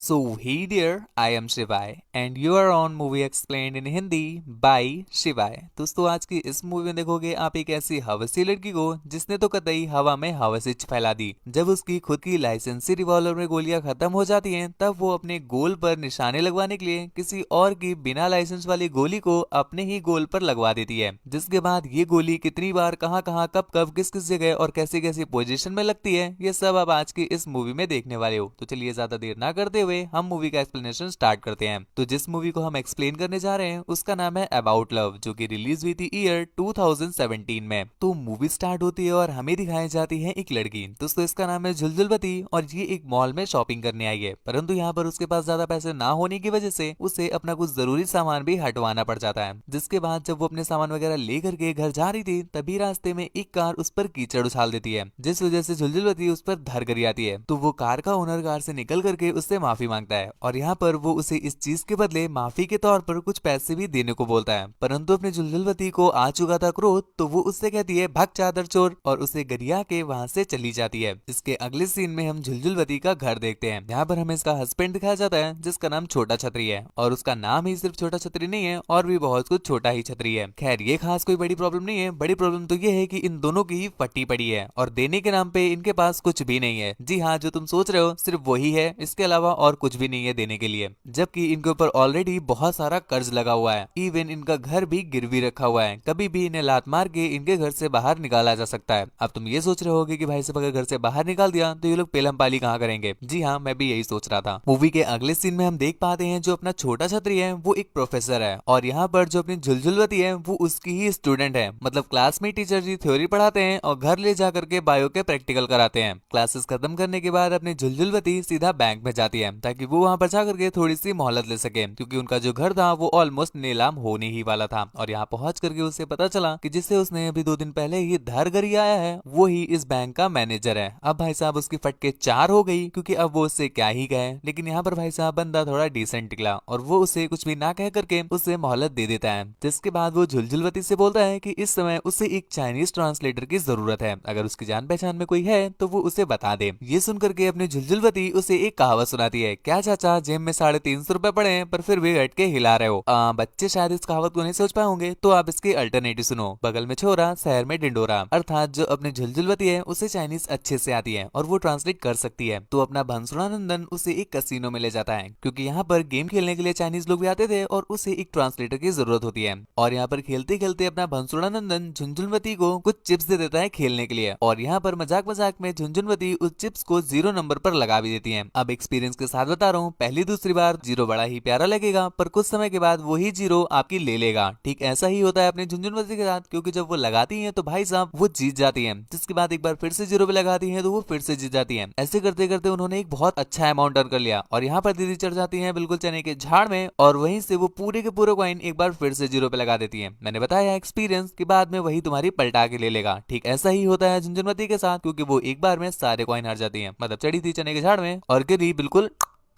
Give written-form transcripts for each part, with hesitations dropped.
So, hey dear, I am Shivai and you are on Movie Explained in Hindi by शिवाय। दोस्तों आज की इस मूवी में देखोगे आप एक ऐसी हवसी लड़की को जिसने तो कतई हवा में हवसिच फैला दी। जब उसकी खुद की लाइसेंसी रिवॉल्वर में गोलियां खत्म हो जाती हैं तब वो अपने गोल पर निशाने लगवाने के लिए किसी और की बिना लाइसेंस वाली गोली को अपने ही गोल पर लगवा देती है। जिसके बाद ये गोली कितनी बार कहाँ कहाँ कब कब किस किस जगह और कैसी कैसी पोजीशन में लगती है ये सब आप आज की इस मूवी में देखने वाले हो। तो चलिए ज्यादा देर ना करते हुए हम मूवी का एक्सप्लेनेशन स्टार्ट करते हैं। तो जिस मूवी को हम एक्सप्लेन करने जा रहे हैं उसका नाम है अबाउट लव, जो कि रिलीज हुई थी ईयर 2017 में। तो मूवी स्टार्ट होती है और हमें दिखाई जाती है एक लड़की। दोस्तों इसका नाम है झुलझुलवती और ये एक मॉल में शॉपिंग करने आई है, परंतु यहाँ पर उसके पास ज्यादा पैसे ना होने की वजह से उसे अपना कुछ जरूरी सामान भी हटवाना पड़ जाता है। जिसके बाद जब वो अपने सामान वगैरह लेकर के घर जा रही थी तभी रास्ते में एक कार उस पर कीचड़ उछाल देती है, जिस वजह से झुलझुलवती उस पर धर कर आती है। तो वो कार का ओनर कार से निकल करके उससे माफी मांगता है और यहाँ पर वो उसे इस चीज के बदले माफी के तौर पर कुछ पैसे भी देने को बोलता है। परंतु अपने झुलझुलवती को आ चुका था क्रोध, तो वो उससे कहती है भाग चादर चोर और उसे गरिया के वहां से चली जाती है। इसके अगले सीन में हम झुलझुलवती का घर देखते हैं। यहाँ पर हमें इसका हस्बैंड दिखाया जाता है जिसका नाम छोटा छतरी है और उसका नाम ही सिर्फ छोटा छतरी नहीं है और भी बहुत कुछ छोटा ही छतरी है। खैर ये खास कोई बड़ी प्रॉब्लम नहीं है, बड़ी प्रॉब्लम तो ये है कि इन दोनों की फटी पड़ी है और देने के नाम पे इनके पास कुछ भी नहीं है। जी हाँ, जो तुम सोच रहे हो सिर्फ वही है, इसके अलावा और कुछ भी नहीं है देने के लिए। जबकि इनके ऊपर ऑलरेडी बहुत सारा कर्ज लगा हुआ है, इवन इनका घर भी गिरवी रखा हुआ है। कभी भी इन्हें लात मार के इनके घर से बाहर निकाला जा सकता है। अब तुम ये सोच रहे होगे कि भाई साहब अगर घर से बाहर निकाल दिया तो ये लोग पेलम पाली कहाँ करेंगे। जी हाँ, मैं भी यही सोच रहा था। मूवी के अगले सीन में हम देख पाते हैं जो अपना छोटा छतरी है वो एक प्रोफेसर है और यहाँ पर जो अपनी झुलझुलवती है वो उसकी ही स्टूडेंट है। मतलब क्लास में टीचर जी थ्योरी पढ़ाते हैं और घर ले जा करके बायो के प्रैक्टिकल कराते हैं। क्लासेस खत्म करने के बाद अपनी झुलझुलवती सीधा बैंक में जाती है ताकि वो वहां पर जा करके थोड़ी सी मोहलत ले सके, क्योंकि उनका जो घर था वो ऑलमोस्ट नीलाम होने ही वाला था। और यहाँ पहुंच करके उसे पता चला कि जिसे उसने अभी 2 दिन पहले ही धर करी आया है वो ही इस बैंक का मैनेजर है। अब भाई साहब उसकी फटके 4 हो गई, क्योंकि अब वो उससे क्या ही कहे। लेकिन यहाँ पर भाई साहब बंदा थोड़ा डिसेंट निकला और वो उसे कुछ भी ना कह करके उसे मोहलत दे देता है। जिसके बाद वो झुलझुलवती से बोलता है कि इस समय उसे एक चाइनीज ट्रांसलेटर की जरूरत है, अगर उसकी जान पहचान में कोई है तो वो उसे बता दे। ये सुन करके अपनी झुलझुलवती उसे एक कहावत सुनाती है, क्या चाचा जेब में 350 रुपए पड़े हैं पर फिर भी हट के हिला रहे हो। बच्चे शायद इस कहावत को नहीं सोच पाए होंगे तो आप इसके अल्टरनेटिव सुनो, बगल में छोरा शहर में डिंडोरा। अर्थात जो अपनी झुलझुलवती है उसे चाइनीज अच्छे से आती है और वो ट्रांसलेट कर सकती है। तो अपना भंसुरानंदन उसे एक कसिनो में ले जाता है, क्योंकि यहाँ पर गेम खेलने के लिए चाइनीज लोग भी आते थे और उसे एक ट्रांसलेटर की जरूरत होती है। और यहाँ पर खेलते खेलते अपना भंसुरानंदन झुंझुनवती को कुछ चिप्स दे देता है खेलने के लिए और यहाँ पर मजाक मजाक में झुंझुनवती उस चिप्स को 0 नंबर पर लगा भी देती है। अब एक्सपीरियंस के साथ बता रहा हूँ, पहली दूसरी बार 0 बड़ा ही प्यारा लगेगा पर कुछ समय के बाद वही 0 आपकी ले लेगा। ठीक ऐसा ही होता है अपने झुंझुनवती के साथ, क्योंकि जब वो लगाती है तो भाई साहब वो जीत जाती है। जिसके बाद एक बार फिर से 0 पे लगाती है तो वो फिर से जीत जाती है। ऐसे करते करते उन्होंने एक बहुत अच्छा अमाउंट अर्न कर लिया और यहाँ पर दीदी चढ़ जाती है बिल्कुल चने के झाड़ में और वहीं से वो पूरे के पूरे कॉइन एक बार फिर से 0 पे लगा देती है। मैंने बताया एक्सपीरियंस के बाद में वही तुम्हारी पलटा के ले लेगा। ठीक ऐसा ही होता है झुंझुनवती के साथ, क्योंकि वो एक बार में सारे कॉइन हार जाती है। मतलब चढ़ी थी चने के झाड़ में और गिरी बिल्कुल,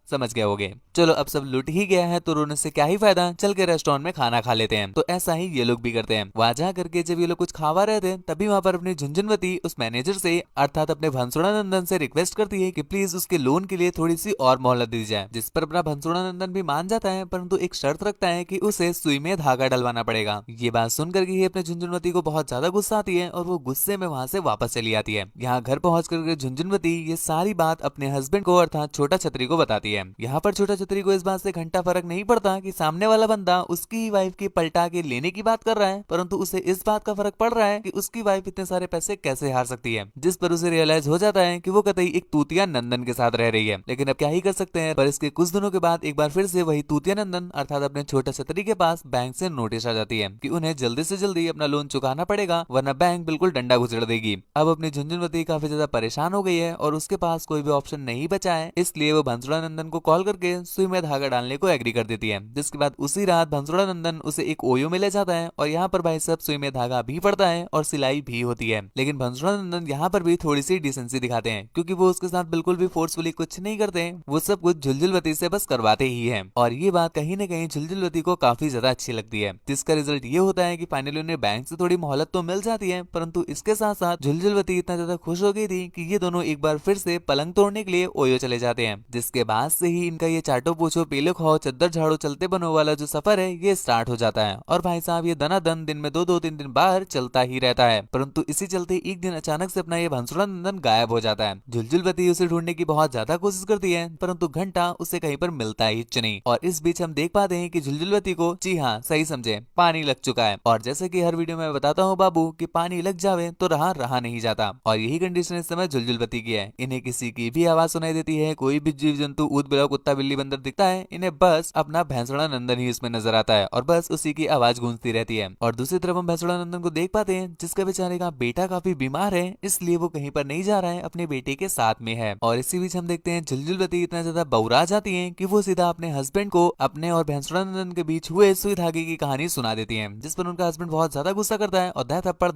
समझ गए होगे। चलो अब सब लुट ही गया है तो रोने से क्या ही फायदा, चल के रेस्टोरेंट में खाना खा लेते हैं। तो ऐसा ही ये लोग भी करते हैं। वहां जा करके जब ये लोग कुछ खावा रहे थे तभी वहां पर अपनी झुंझुनवती उस मैनेजर से अर्थात अपने भंसुरानंदन से रिक्वेस्ट करती है कि प्लीज उसके लोन के लिए थोड़ी सी और मोहलत दी जाए। जिस पर अपना भंसुरानंदन भी मान जाता है, परंतु एक शर्त रखता है कि उसे सुई में धागा डलवाना पड़ेगा। ये बात सुनकर के ही अपने झुंझुनवती को बहुत ज्यादा गुस्सा आती है और वो गुस्से में वहां से वापस चली आती है। यहाँ घर पहुंच करके झुंझुनवती ये सारी बात अपने हस्बैंड को अर्थात छोटा छतरी को बताती है। यहाँ पर छोटा छतरी को इस बात से घंटा फर्क नहीं पड़ता कि सामने वाला बंदा उसकी ही वाइफ की पलटा के लेने की बात कर रहा है, परंतु उसे इस बात का फर्क पड़ रहा है कि उसकी वाइफ इतने सारे पैसे कैसे हार सकती है। जिस पर उसे रियलाइज हो जाता है कि वो कतई एक तूतिया नंदन के साथ रह रही है। लेकिन अब क्या ही कर सकते हैं। पर इसके कुछ दिनों के बाद एक बार फिर से वही तूतिया नंदन अर्थात अपने छोटा छतरी के पास बैंक से नोटिस आ जाती है कि उन्हें जल्दी से जल्दी अपना लोन चुकाना पड़ेगा वरना बैंक बिल्कुल डंडा घुसेड़ देगी। अब अपनी झुंझुनवती काफी ज्यादा परेशान हो गई है और उसके पास कोई भी ऑप्शन नहीं बचा है, इसलिए वो भंसुरानंदन को कॉल करके सुई में धागा डालने को एग्री कर देती है। जिसके बाद उसी रात भंसुरानंदन उसे एक ओयो में ले जाता है और यहाँ पर भाई साहब सुई में धागा भी पड़ता है और सिलाई भी होती है। लेकिन भंसुरानंदन यहाँ पर भी थोड़ी सी डिसेंसी दिखाते हैं, क्योंकि वो उसके साथ बिल्कुल भी फोर्सफुली कुछ नहीं करते, वो सब कुछ झुलझुलवती से बस करवाते ही है। और ये बात कहीं ना कहीं झुलझुलवती को काफी ज्यादा अच्छी लगती है। जिसका रिजल्ट ये होता है कि फाइनली उन्हें बैंक से थोड़ी मोहलत तो मिल जाती है, परंतु इसके साथ साथ झुलझुलवती इतना ज्यादा खुश हो गई थी कि ये दोनों एक बार फिर से पलंग तोड़ने के लिए ओयो चले जाते हैं। जिसके बाद से ही इनका ये चाटो पूछो पीलो खाओ चद्दर झाड़ो चलते बनो वाला जो सफर है ये स्टार्ट हो जाता है। और भाई साहब ये दनादन दिन में दो दो तीन दिन बाहर चलता ही रहता है। परंतु इसी चलते एक दिन अचानक से अपना ये भंसुड़ा नंदन गायब हो जाता है। झुलझुलवती उसे ढूंढने की बहुत ज्यादा कोशिश करती है, परंतु घंटा उसे कहीं पर मिलता ही नहीं। और इस बीच हम देख पाते हैं कि झुलझुलवती को, जी हाँ सही समझे, पानी लग चुका है। और जैसे कि हर वीडियो में बताता हूँ बाबू कि पानी लग जावे तो रहा रहा नहीं जाता। और यही कंडीशन इस समय झुलझुलवती की है। इन्हें किसी की भी आवाज सुनाई देती है, कोई भी जीव जंतु ऊद बिलाव कुत्ता बिल्ली बंदर दिखता है, इन्हें बस अपना भैंसड़ा नंदन ही उसमें नजर आता है और बस उसी की आवाज गूंजती रहती है। और दूसरी तरफ हम भैंसड़ा नंदन को देख पाते हैं जिसका बेचारे का बेटा काफी बीमार है, इसलिए वो कहीं पर नहीं जा रहा है, अपने बेटे के साथ में है। और इसी बीच हम देखते हैं झुलझुलवती इतना ज्यादा बौरा जाती है कि वो सीधा अपने हस्बैंड को अपने और भैंसड़ा नंदन के बीच हुए सुई धागे की कहानी सुना देती है, जिस पर उनका हस्बैंड बहुत ज्यादा गुस्सा करता है और दह थप्पड़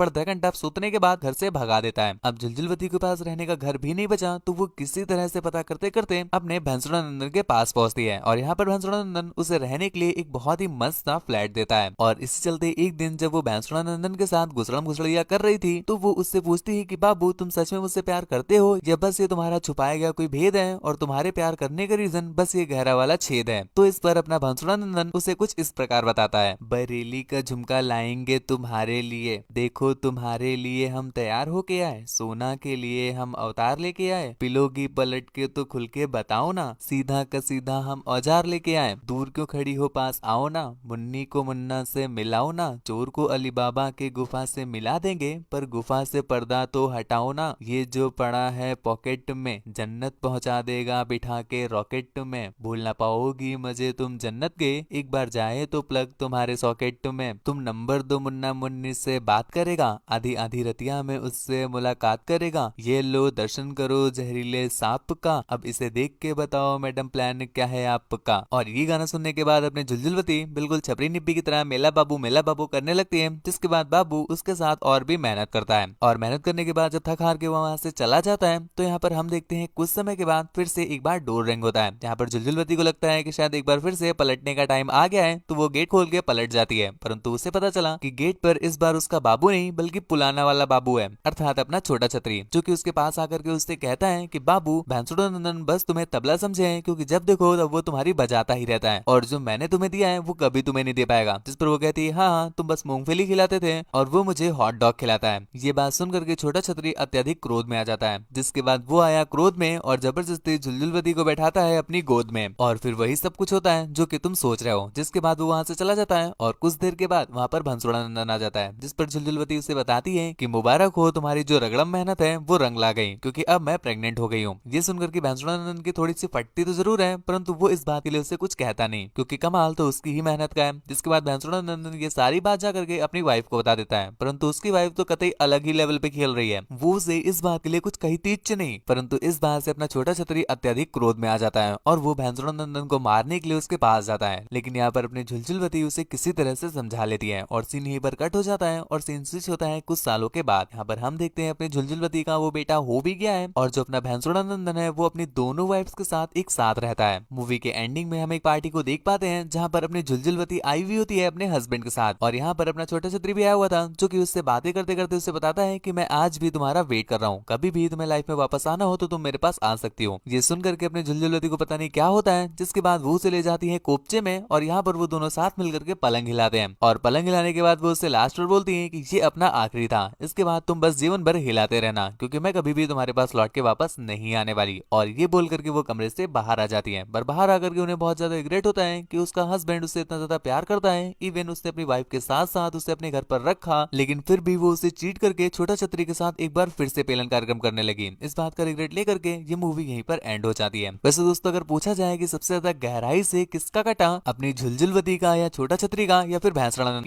दह घंटा सूतने के बाद घर से भगा देता है। अब झुलझुलवती के पास रहने का घर भी नहीं बचा, तो वो किसी तरह से पता करते करते अपने भैंसड़ा नंदन के पास पहुंचती है। और यहाँ पर भैंसड़ा नंदन उसे रहने के लिए एक बहुत ही मस्त सा फ्लैट देता है। और इसी चलते एक दिन जब वो भैंसड़ा नंदन के साथ गुसड़म गुसड़िया कर रही थी, तो वो उससे पूछती है कि बाबू तुम सच में मुझसे प्यार करते हो या बस ये तुम्हारा छुपाया गया कोई भेद है और तुम्हारे प्यार करने का रीजन बस ये गहरा वाला छेद है। तो इस पर अपना भैंसड़ा नंदन उसे कुछ इस प्रकार बताता है, बरेली का झुमका लाएंगे तुम्हारे लिए, देखो तुम्हारे लिए हम तैयार होके आए, सोना के लिए हम अवतार लेके आए, पिलोगी पलट के तो खुल के बताओ ना, सीधा का सीधा हम औजार लेके आए, दूर क्यों खड़ी हो पास आओ ना, मुन्नी को मुन्ना से मिलाओ ना, चोर को अली बाबा के गुफा से मिला देंगे पर गुफा से पर्दा तो हटाओ ना, ये जो पड़ा है पॉकेट में जन्नत पहुंचा देगा बिठा के रॉकेट में, भूल ना पाओगी मजे तुम जन्नत के, एक बार जाए तो प्लग तुम्हारे सॉकेट में, तुम नंबर दो मुन्ना मुन्नी से बात करेगा, आधी आधी रतिया में उससे मुलाकात करेगा, ये लो दर्शन करो जहरीले सांप का, अब इसे देख के बताओ मैडम प्लान क्या है आपका। और ये गाना सुनने के बाद अपने झुलझुलवती बिल्कुल छपरी निब्बी की तरह मेला बाबू करने लगती है, जिसके बाद बाबू उसके साथ और भी मेहनत करता है। और मेहनत करने के बाद जब थक हार के वहां से चला जाता है, तो यहाँ पर हम देखते हैं कुछ समय के बाद फिर से एक बार डोर रिंग होता है। यहाँ पर झुलझुलवती को लगता है कि शायद एक बार फिर से पलटने का टाइम आ गया है, तो वो गेट खोल के पलट जाती है। परंतु उसे पता चला कि गेट पर इस बार उसका बाबू नहीं बल्कि पुलाना वाला बाबू है, अर्थात अपना छोटा छतरी, जो कि उसके पास आकर के उससे कहता है कि बाबू भैंसुड़ा नंदन बस तुम्हें तबला समझे हैं, क्योंकि जब देखो तब वो तुम्हारी बजाता ही रहता है और जो मैंने तुम्हें दिया है वो कभी तुम्हें नहीं दे पाएगा। जिस पर वो कहती है हाँ तुम बस मूंगफली खिलाते थे और वो मुझे हॉट डॉग खिलाता है। ये बात सुन करके छोटा छतरी अत्यधिक क्रोध में आ जाता है, जिसके बाद वो आया क्रोध में और जबरदस्ती झुलझुलवती को बैठाता है अपनी गोद में। और फिर वही सब कुछ होता है जो कि तुम सोच रहे हो। जिसके बाद वो वहां से चला जाता है और कुछ देर के बाद वहां पर भंसुड़ा नंदन आ जाता है, जिस पर झुलझुलवती उसे बताती है कि मुबारक हो तुम्हारी जो रगड़म मेहनत है वो रंग ला गई, क्योंकि अब मैं प्रेग्नेंट हो गई हूँ। ये सुनकर के भैंसुड़ा नंदन की थोड़ी सी फटती तो जरूर है, परंतु वो इस बात के लिए उसे कुछ कहता नहीं, क्योंकि कमाल तो उसकी ही मेहनत का है। जिसके बाद भैंसुड़ा नंदन ये सारी बात जा करके अपनी वाइफ को बता देता है, परंतु उसकी वाइफ तो कतई अलग ही लेवल पे खेल रही है। वो उसे इस बात के लिए कुछ कहती नहीं, परंतु इस बात से अपना छोटा छतरी अत्यधिक क्रोध में आ जाता है और वो भैंसुड़ा नंदन को मारने के लिए उसके पास जाता है। लेकिन यहाँ पर अपनी झुलझुलवती उसे किसी तरह से समझा लेती है और सीन यहीं पर कट हो जाता है और सीन स्विच होता है कुछ सालों के बाद। यहाँ पर हम देखते हैं अपनी झुलझुलवती का वो बेटा हो भी गया है और जो अपना भैंसुड़ा नंदन है वो अपनी दोनों वाइफ्स के साथ एक साथ रहता है। मूवी के एंडिंग में हम एक पार्टी को देख पाते हैं जहाँ पर अपनी झुलझुलवती आई हुई होती है अपने हस्बैंड के साथ, और यहाँ पर अपना छोटा छतरी भी आया हुआ था, जो कि उससे बातें करते करते उससे बताता है कि मैं आज भी तुम्हारा वेट कर रहा हूँ, कभी भी तुम्हें लाइफ में वापस आना हो तो तुम मेरे पास आ सकती हो। ये सुन करके अपने झुलझुलवती को पता नहीं क्या होता है, जिसके बाद वो उसे ले जाती है कोपचे में और यहाँ पर वो दोनों साथ मिलकर के पलंग हिलाते हैं। और पलंग हिलाने के बाद वो उससे लास्ट पर बोलती है कि ये अपना आखिरी था, इसके बाद तुम बस जीवन भर हिलाते रहना, क्योंकि मैं कभी भी तुम्हारे पास लौट के वापस नहीं आने वाली। और ये बोल करके वो कमरे से बाहर आ जाती है। पर बाहर आकर के उन्हें बहुत ज्यादा रिग्रेट होता है कि उसका हस्बैंड उससे इतना ज्यादा प्यार करता है, इवन उसने अपनी वाइफ के साथ साथ उसे अपने घर पर रखा, लेकिन फिर भी वो उसे चीट करके छोटा छतरी के साथ एक बार फिर से पेलन कार्यक्रम करने लगी। इस बात का रिग्रेट लेकर के ये मूवी यहीं पर एंड हो जाती है। वैसे दोस्तों अगर पूछा जाए कि सबसे ज्यादा गहराई से किसका कटा, अपनी झुलझुलवती का या छोटा छतरी का या फिर भैंसड़ा?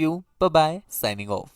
Bye, signing off.